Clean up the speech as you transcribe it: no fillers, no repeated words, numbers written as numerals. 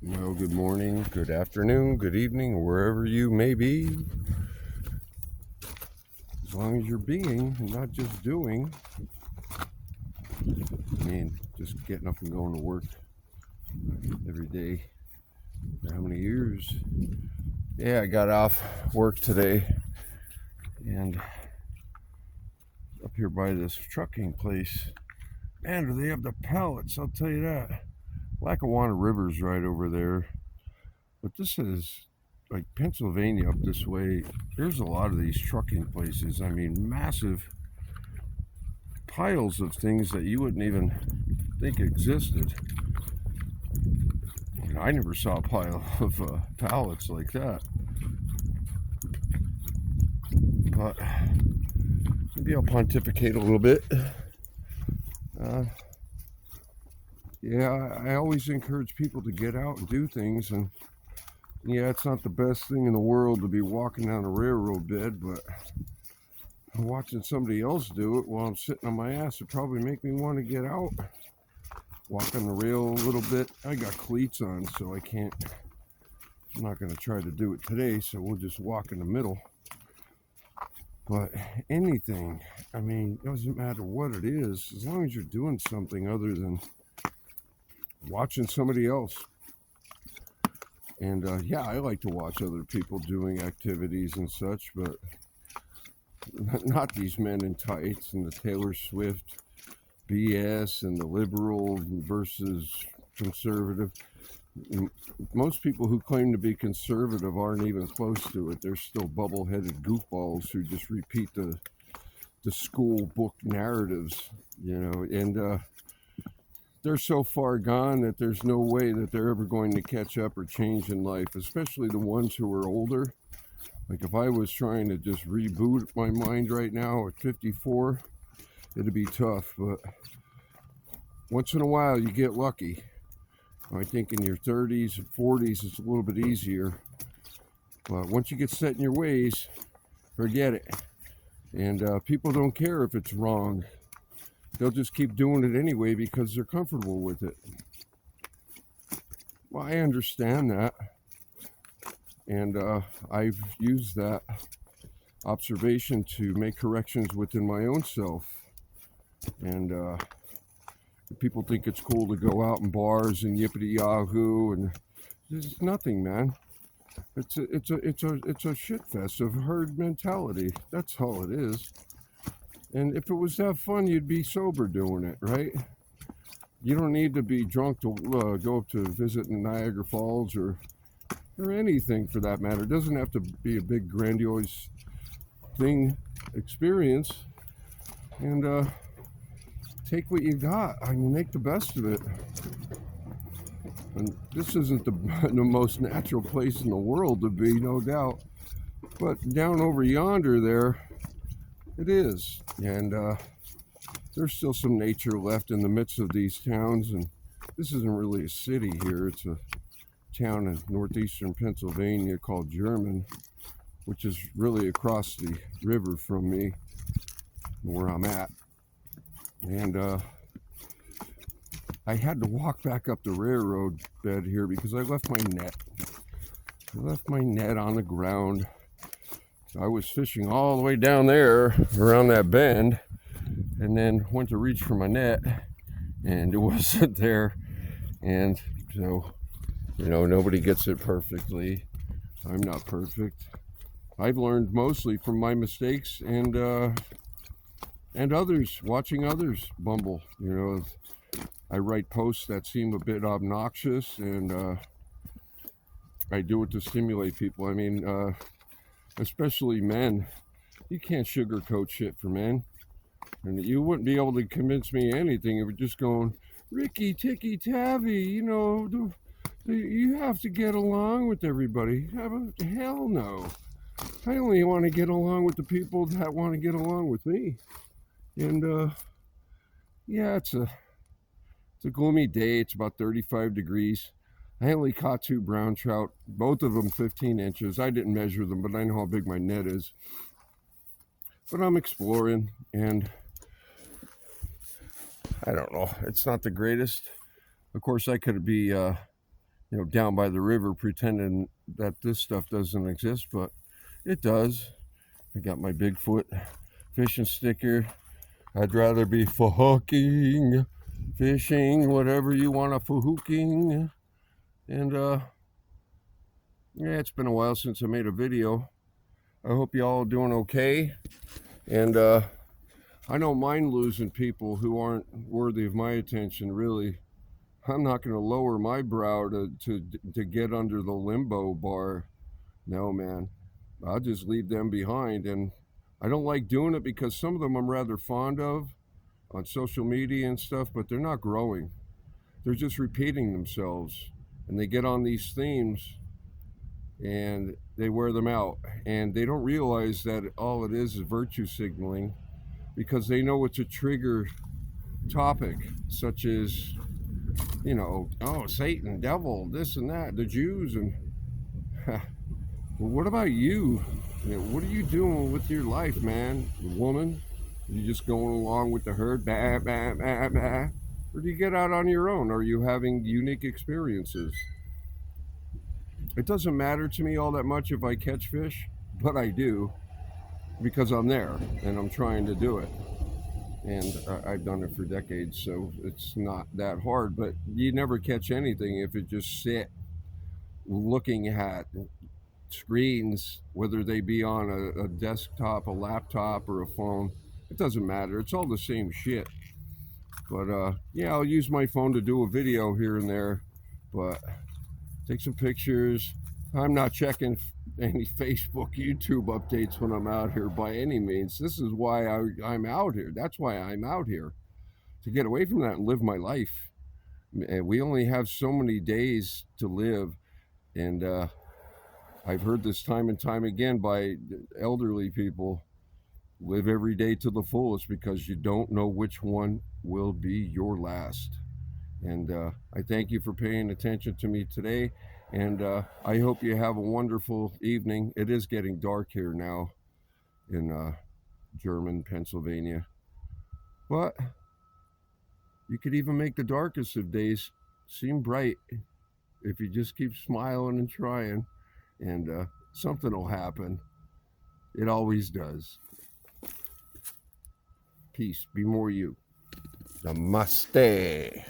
Well, good morning, good afternoon, good evening, wherever you may be. As long as you're being and not just doing. I mean, just getting up and going to work every day for how many years? Yeah, I got off work today and up here by this trucking place. Man, do they have the pallets, I'll tell you that. Lackawanna River's right over there. But this is like Pennsylvania up this way. There's a lot of these trucking places. I mean, massive piles of things that you wouldn't even think existed. I never saw a pile of pallets like that. But maybe I'll pontificate a little bit. Yeah, I always encourage people to get out and do things. And yeah, it's not the best thing in the world to be walking down a railroad bed, but watching somebody else do it while I'm sitting on my ass would probably make me want to get out. Walk on the rail a little bit. I got cleats on, so I can't. I'm not going to try to do it today, so we'll just walk in the middle. But anything, I mean, it doesn't matter what it is, as long as you're doing something other than watching somebody else. And yeah, I like to watch other people doing activities and such, but not these men in tights and the Taylor Swift BS and the liberal versus conservative. Most people who claim to be conservative aren't even close to it. They're still bubble-headed goofballs who just repeat the school book narratives, you know, and they're so far gone that there's no way that they're ever going to catch up or change in life, especially the ones who are older. Like if I was trying to just reboot my mind right now at 54, it'd be tough, but once in a while you get lucky. I think in your 30s and 40s it's a little bit easier, but once you get set in your ways, forget it. And people don't care if it's wrong. They'll just keep doing it anyway because they're comfortable with it. Well, I understand that, and I've used that observation to make corrections within my own self. And people think it's cool to go out in bars and yippity yahoo, and there's nothing, man. It's a shit fest of herd mentality. That's all it is. And if it was that fun, you'd be sober doing it, right? You don't need to be drunk to go up to visit Niagara Falls or anything for that matter. It doesn't have to be a big grandiose thing experience. And take what you got. I mean, make the best of it. And this isn't the most natural place in the world to be, no doubt. But down over yonder there, it is. And there's still some nature left in the midst of these towns. And this isn't really a city here. It's a town in northeastern Pennsylvania called German, which is really across the river from me, where I'm at. And I had to walk back up the railroad bed here because I left my net. I left my net on the ground. I was fishing all the way down there around that bend, and then went to reach for my net, and it wasn't there. And so, you know, nobody gets it perfectly. I'm not perfect. I've learned mostly from my mistakes and others, watching others bumble. You know, I write posts that seem a bit obnoxious, and I do it to stimulate people. I mean, especially men. You can't sugarcoat shit for men. And you wouldn't be able to convince me anything if you're just going, Ricky, Ticky, Tavi, you know, you have to get along with everybody. Hell no. I only want to get along with the people that want to get along with me. And yeah, it's a gloomy day. It's about 35 degrees. I only caught 2 brown trout, both of them 15 inches. I didn't measure them, but I know how big my net is. But I'm exploring, and I don't know. It's not the greatest. Of course, I could be down by the river pretending that this stuff doesn't exist, but it does. I got my Bigfoot fishing sticker. I'd rather be fucking fishing, whatever you want to fahooking. And yeah, it's been a while since I made a video. I hope y'all doing okay. And I don't mind losing people who aren't worthy of my attention, really. I'm not going to lower my brow to get under the limbo bar. No, man. I'll just leave them behind. And I don't like doing it because some of them I'm rather fond of on social media and stuff, but they're not growing. They're just repeating themselves. And they get on these themes and they wear them out. And they don't realize that all it is virtue signaling, because they know it's a trigger topic, such as, oh, Satan, devil, this and that, the Jews. And well, what about you? What are you doing with your life, man? Woman? You just going along with the herd, bah, bah, bah, bah? Or do you get out on your own? Are you having unique experiences? It doesn't matter to me all that much if I catch fish, but I do, because I'm there and I'm trying to do it. And I've done it for decades, so it's not that hard. But you never catch anything if you just sit looking at screens, whether they be on a desktop, a laptop, or a phone. It doesn't matter. It's all the same shit. But yeah, I'll use my phone to do a video here and there, but take some pictures. I'm not checking any Facebook, YouTube updates when I'm out here by any means. This is why I'm out here. That's why I'm out here, to get away from that and live my life. And we only have so many days to live. And I've heard this time and time again by elderly people: live every day to the fullest, because you don't know which one will be your last. And I thank you for paying attention to me today. And I hope you have a wonderful evening. It is getting dark here now in German, Pennsylvania. But you could even make the darkest of days seem bright if you just keep smiling and trying. And something will happen. It always does. Peace. Be more you. Namaste.